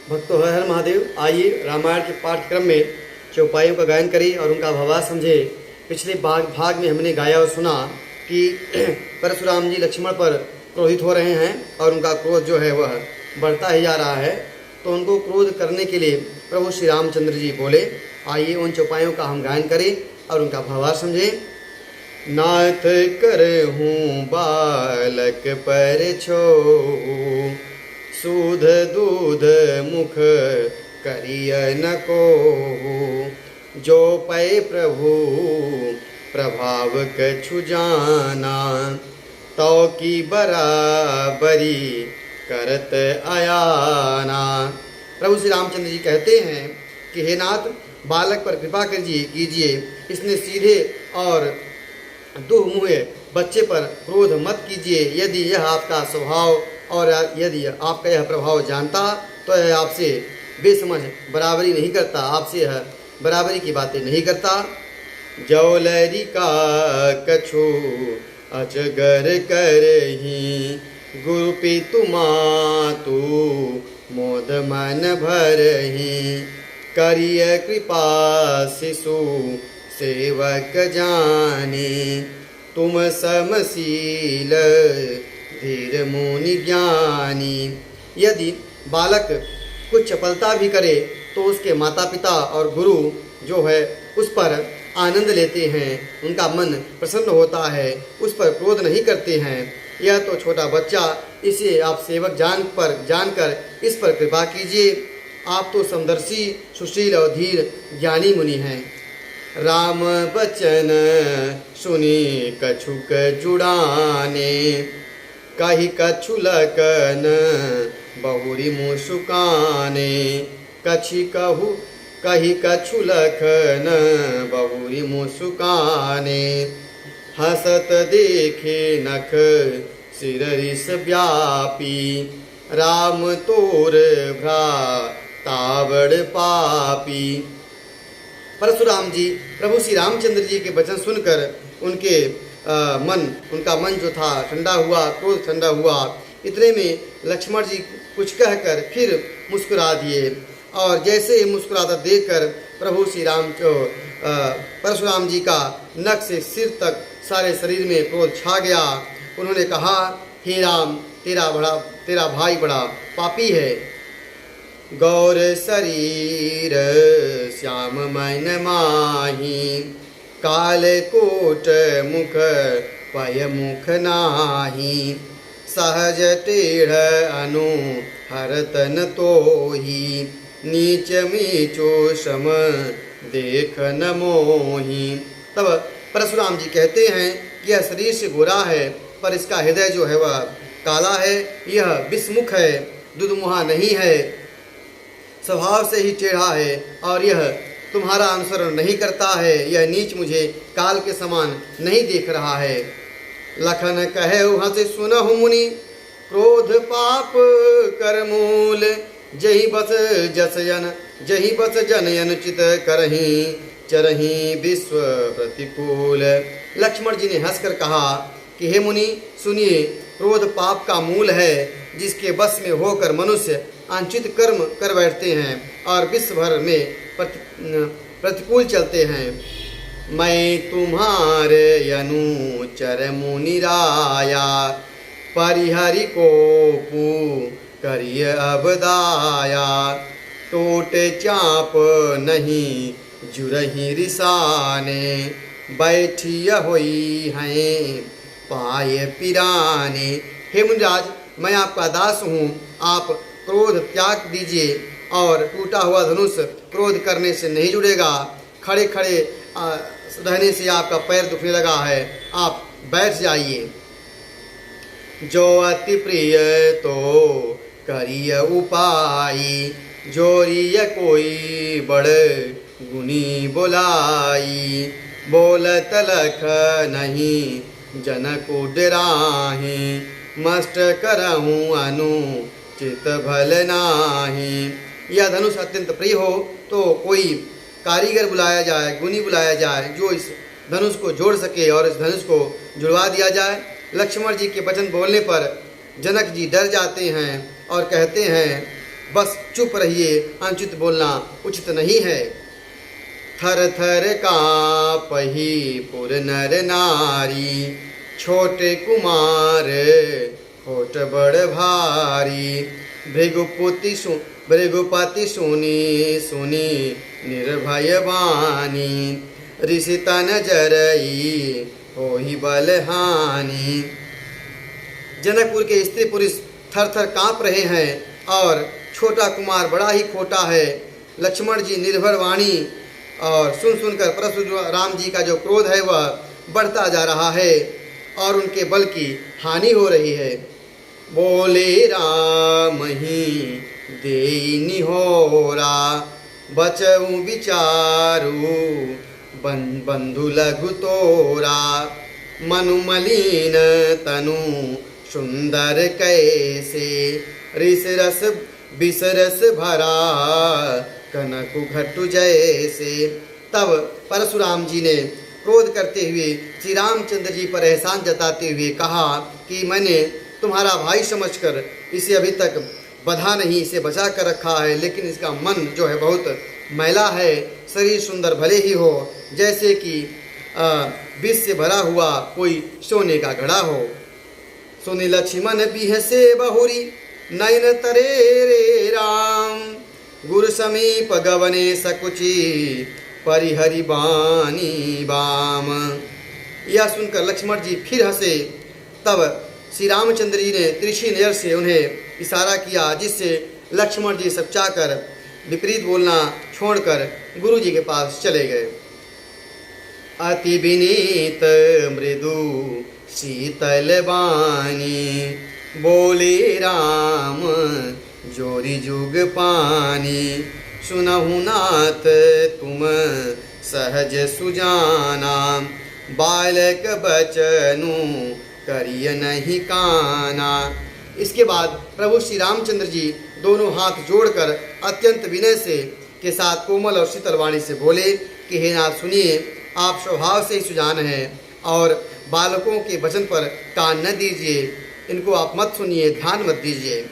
भक्तों हर हर महादेव। आइए रामायण के पाठ्यक्रम में चौपाइयों का गायन करें और उनका भावार्थ समझे। पिछले भाग में हमने गाया और सुना कि परशुराम जी लक्ष्मण पर क्रोधित हो रहे हैं और उनका क्रोध जो है वह बढ़ता ही जा रहा है। तो उनको क्रोध करने के लिए प्रभु श्री रामचंद्र जी बोले। आइए उन चौपाइयों का हम गायन करें और उनका भावार्थ समझें। नाथ करहूँ बालक पर छो, सूध दूध मुख करिय न को, जो पै प्रभु प्रभाव कछु जाना, तो की बराबरी करत आयाना। प्रभु श्री रामचंद्र जी कहते हैं कि हे नाथ, बालक पर कृपा कीजिए। इसने सीधे और दुर्मुहे बच्चे पर क्रोध मत कीजिए। यदि यह आपका स्वभाव और यदि आपका यह प्रभाव जानता तो यह आपसे बेसमझ बराबरी नहीं करता, आपसे यह बराबरी की बातें नहीं करता। जौलरी का कछु अजगर करही, गुरु पितु मातु मोद मन भरही, करिय कृपा शिशु सेवक जानी, तुम समशील धीर मुनि ज्ञानी। यदि बालक कुछ चपलता भी करे तो उसके माता पिता और गुरु जो है उस पर आनंद लेते हैं, उनका मन प्रसन्न होता है, उस पर क्रोध नहीं करते हैं। यह तो छोटा बच्चा, इसे आप सेवक जानकर इस पर कृपा कीजिए। आप तो समदर्शी सुशील और धीर ज्ञानी मुनि हैं। राम बचन सुनी कछुक जुड़ाने, कही कछु लकन बहुरी मुसुकाने, कही कछु लखन बहुरी मुसुकाने, हसत देखे नख सिर रिस व्यापी, राम तोर भ्रातावड़ पापी। परशुराम जी प्रभु श्री रामचंद्र जी के वचन सुनकर उनका मन जो था ठंडा हुआ, क्रोध ठंडा हुआ। इतने में लक्ष्मण जी कुछ कहकर फिर मुस्कुरा दिए और जैसे ही मुस्कुराता देखकर प्रभु श्री परशुराम जी का नख से सिर तक सारे शरीर में क्रोध छा गया। उन्होंने कहा, हे राम, तेरा भाई बड़ा पापी है। गौर शरीर श्याम मन माही, काल कोट मुख पय मुख नाही, सहज टेढ़ अनु हरतन तोही, नीच मीचो सम देख न मोही। तब परशुराम जी कहते हैं कि यह शरीर से गोरा है पर इसका हृदय जो है वह काला है। यह विषमुख है, दुधमुहा नहीं है, स्वभाव से ही टेढ़ा है और यह तुम्हारा अनुसरण नहीं करता है। यह नीच मुझे काल के समान नहीं देख रहा है। लखन कहे हंसे सुनहु मुनि, क्रोध पाप कर मूल, जही बस जनयन चित करही, चरही विश्व प्रतिकूल। लक्ष्मण जी ने हंसकर कहा कि हे मुनि सुनिए, क्रोध पाप का मूल है, जिसके बस में होकर मनुष्य अनुचित कर्म कर बैठते हैं और विश्व भर में प्रतिकूल चलते हैं। मैं तुम्हारे अनुचर मुनि राया, परिहरि को करिय अबदाया, टोटे चाप नहीं जुरही रिसाने, बैठिय होई हैं पाए पिराने। हे मुनिराज, मैं आपका दास हूँ, आप क्रोध त्याग दीजिए और टूटा हुआ धनुष क्रोध करने से नहीं जुड़ेगा। खड़े खड़े रहने से आपका पैर दुखने लगा है, आप बैठ जाइए। जो अति प्रिय तो करिय उपाई, जोरिय कोई बड़ गुनी बोलाई, बोलत लख नहीं जनक डराही, मस्ट करहूँ अनु चित भल नाही। यह धनुष अत्यंत प्रिय हो तो कोई कारीगर बुलाया जाए, गुनी बुलाया जाए जो इस धनुष को जोड़ सके और इस धनुष को जुड़वा दिया जाए। लक्ष्मण जी के वचन बोलने पर जनक जी डर जाते हैं और कहते हैं बस चुप रहिए, अनुचित बोलना उचित नहीं है। थर थर काँपहि पुर नर नारी, छोटे कुमार होठ बड़ भारी। भृगुपति सुनी सुनी निर्भय बानी, ऋषि तन जरई होहि बलहानि। जनकपुर के स्त्री पुरुष थर थर काँप रहे हैं और छोटा कुमार बड़ा ही खोटा है। लक्ष्मण जी निर्भर वाणी और सुन सुनकर परशुराम जी का जो क्रोध है वह बढ़ता जा रहा है और उनके बल की हानि हो रही है। बोले राम ही देई निहोरा, बचऊ विचारू बंधु लघु तोरा। मनु मलिन तनु सुंदर कैसे, रिस रस बिस रस भरा कनकु घटु जैसे। तब परशुराम जी ने क्रोध करते हुए श्री रामचंद्र जी पर एहसान जताते हुए कहा कि मैंने तुम्हारा भाई समझकर इसे अभी तक बधा नहीं, इसे बचा कर रखा है, लेकिन इसका मन जो है बहुत मैला है। शरीर सुंदर भले ही हो, जैसे कि विष से भरा हुआ कोई सोने का घड़ा हो। सुनि लक्ष्मण बिहसे बहुरी, नयन तरे रे राम। गुरु समीप गवने सकुची, परिहरि बानी बाम। यह सुनकर लक्ष्मण जी फिर हंसे। तब श्री रामचंद्र जी ने तिरछी नजर से उन्हें इशारा किया, जिससे लक्ष्मण जी सपचाकर विपरीत बोलना छोड़कर गुरु जी के पास चले गए। अति विनीत मृदु शीतल बानी, बोले राम जोरी जुग पानी। सुनहु नाथ तुम सहज सुजाना, बालक बचनु करिय नहीं काना। इसके बाद प्रभु श्री रामचंद्र जी दोनों हाथ जोड़कर अत्यंत विनय से के साथ कोमल और शीतल वाणी से बोले कि हे नाथ सुनिए, आप स्वभाव से ही सुजान हैं और बालकों के वचन पर कान न दीजिए, इनको आप मत सुनिए, ध्यान मत दीजिए।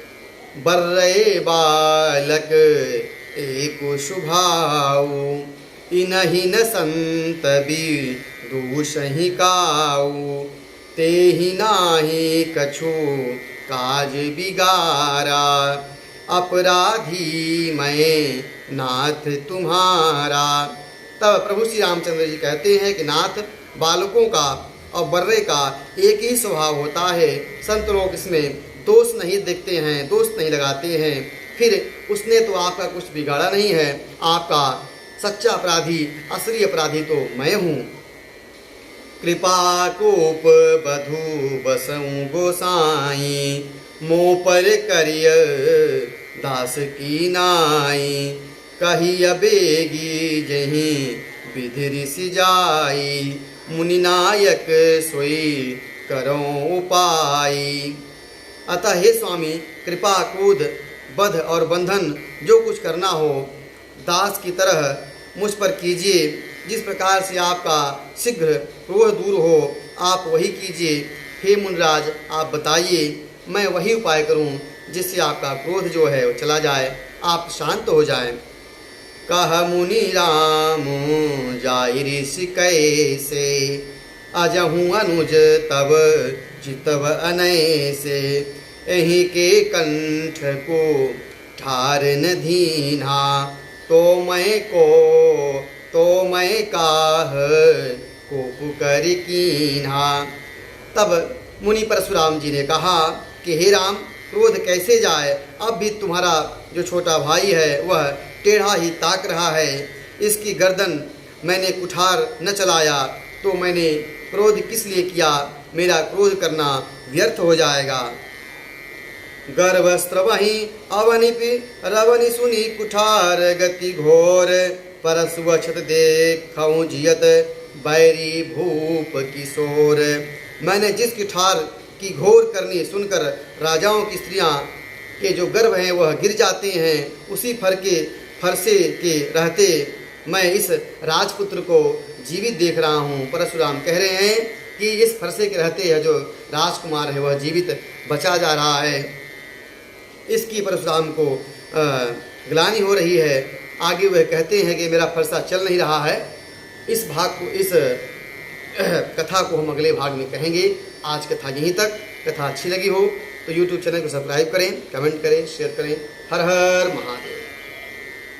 बर्रे बालक एक शुभाऊ, इनहि न संत भी दूषहि काऊ। तेहि नाही कछु काज बिगारा, अपराधी मैं नाथ तुम्हारा। तब प्रभु श्री रामचंद्र जी कहते हैं कि नाथ, बालकों का और बर्रे का एक ही स्वभाव होता है। संत लोग इसमें दोष नहीं देखते हैं, दोष नहीं लगाते हैं। फिर उसने तो आपका कुछ बिगाड़ा नहीं है, आपका सच्चा अपराधी, असली अपराधी तो मैं हूँ। कृपा कोप बधु बसऊं गोसाई, मोह पर करिय दास की नाई। कही अबेगी जही विधि ऋषि जाई, मुनि नायक सोई करो उपाई। अतः हे स्वामी, कृपा क्रोध बध और बंधन जो कुछ करना हो दास की तरह मुझ पर कीजिए। जिस प्रकार से आपका शीघ्र क्रोध दूर हो आप वही कीजिए। हे मुनिराज, आप बताइए, मैं वही उपाय करूं जिससे आपका क्रोध जो है वो चला जाए, आप शांत हो जाएं। कह मुनि राम जाई ऋषि कैसे, अजहूँ अनुज तब चितव अनैसे। एहि के कंठ को ठार न धीना, तो मैं काह को पुकर कीन्हा। तब मुनि परशुराम जी ने कहा कि हे राम, क्रोध कैसे जाए, अब भी तुम्हारा जो छोटा भाई है वह टेढ़ा ही ताक रहा है। इसकी गर्दन मैंने कुठार न चलाया तो मैंने क्रोध किस लिए किया, मेरा क्रोध करना व्यर्थ हो जाएगा। गर्भस्त्र वहीं अवनिपि रवनि सुनी कुठार गति घोर, परसु अछत देखऊं जियत बैरी भूप किशोर। मैंने जिस कुठार की घोर करनी सुनकर राजाओं की स्त्रियां के जो गर्भ हैं वह गिर जाते हैं, उसी फरसे के रहते मैं इस राजपुत्र को जीवित देख रहा हूँ। परशुराम कह रहे हैं कि इस फरसे के रहते है जो राजकुमार है वह जीवित बचा जा रहा है। इसकी परशुराम को ग्लानि हो रही है, आगे वह कहते हैं कि मेरा फरसा चल नहीं रहा है। इस भाग को, इस कथा को हम अगले भाग में कहेंगे। आज कथा यहीं तक। कथा अच्छी लगी हो तो YouTube चैनल को सब्सक्राइब करें, कमेंट करें, शेयर करें। हर हर महादेव।